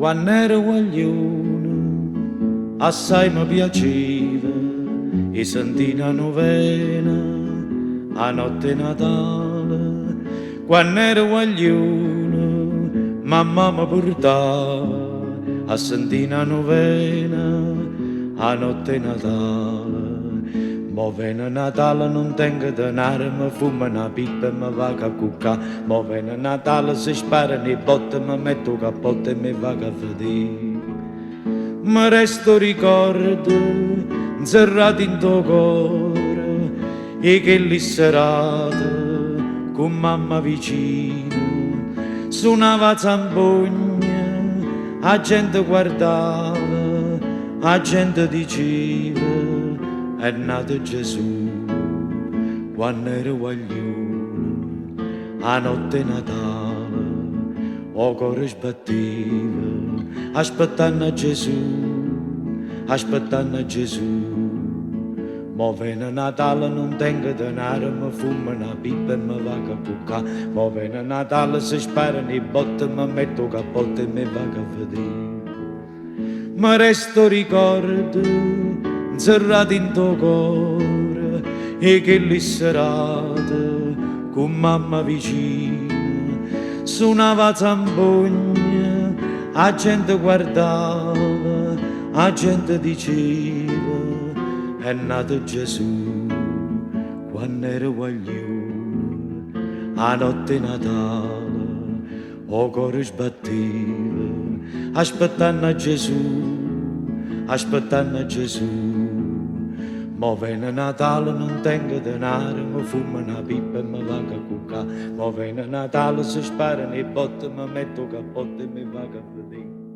Quando ero guaglione, assai mi piaceva e sentì una novena a notte Natale. Quando ero guaglione, mamma mi portava a sentire una novena a notte Natale. Mo viene Natale, non tengo denaro, mi fumo una pipa e mi vado a cuccare. Mo viene Natale, si sparano i botte, mi metto cappotto e mi vado a vedere. Mi resto ricordo, inserrato in tuo cuore, e che lì serate, con mamma vicino, suonava zampogna, la gente guardava, la gente diceva, è nato Gesù. Quando ero guaglione, a notte Natale, o cuore sbatteva, aspettando a Gesù, aspettando a Gesù. Mo viene Natale, non tengo denaro, mi fumo una pipa e mi vado a cuccare. Mo viene Natale, si sparano i botte, mi metto cappotto e mi vado a vedere. Mi resto ricordo, inserrato in tuo cuore, e che lì serate, con mamma vicina, suonava zampogna, la gente guardava, la gente diceva, è nato Gesù. Quando ero guaglione, a notte Natale, o cuore sbatteva, aspettando a Gesù, aspettando a Gesù. Mo viene Natale, non tengo denaro, mi fumo una pipa e mi vado a cuccare. Mo viene Natale, si sparano i botte, mi metto cappotto e mi vado a vedere.